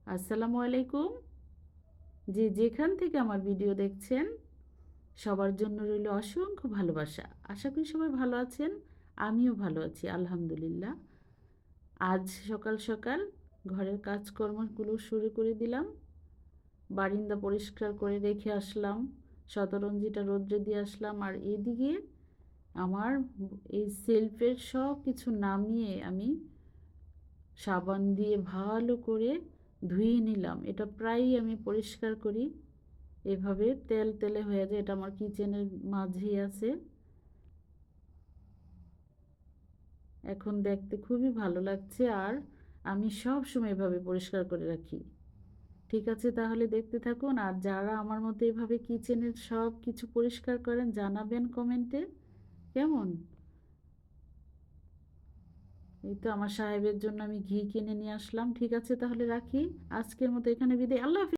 আসসালামু আলাইকুম। যে যেখান থেকে আমার ভিডিও দেখছেন সবার জন্য রইল অসংখ্য ভালোবাসা। আশা করি সবাই ভালো আছেন। আমিও ভালো আছি আলহামদুলিল্লাহ। আজ সকাল সকাল ঘরের কাজকর্মগুলো শুরু করে দিলাম। বারিন্দা পরিষ্কার করে রেখে আসলাম। শতরঞ্জিটা রৌদ্রে দিয়ে আসলাম। আর এদিকে আমার এই সেলফের সব কিছু নামিয়ে আমি সাবান দিয়ে ভালো করে ধুয়ে নিলাম। এটা প্রায়ই আমি পরিষ্কার করি। এভাবে তেল তেলে হয়ে যায়। এটা আমার কিচেনের মাঝেই আছে। এখন দেখতে খুবই ভালো লাগছে। আর আমি সব সময় এভাবে পরিষ্কার করে রাখি। ঠিক আছে, তাহলে দেখতে থাকুন। আর যারা আমার মতো এভাবে কিচেনের সব কিছু পরিষ্কার করেন জানাবেন কমেন্টে কেমন। এই তো আমার সাহেবের জন্য আমি ঘি কিনে নিয়ে আসলাম। ঠিক আছে, তাহলে রাখি। আজকের মতো এখানে বিদায়। আল্লাহ হাফেজ।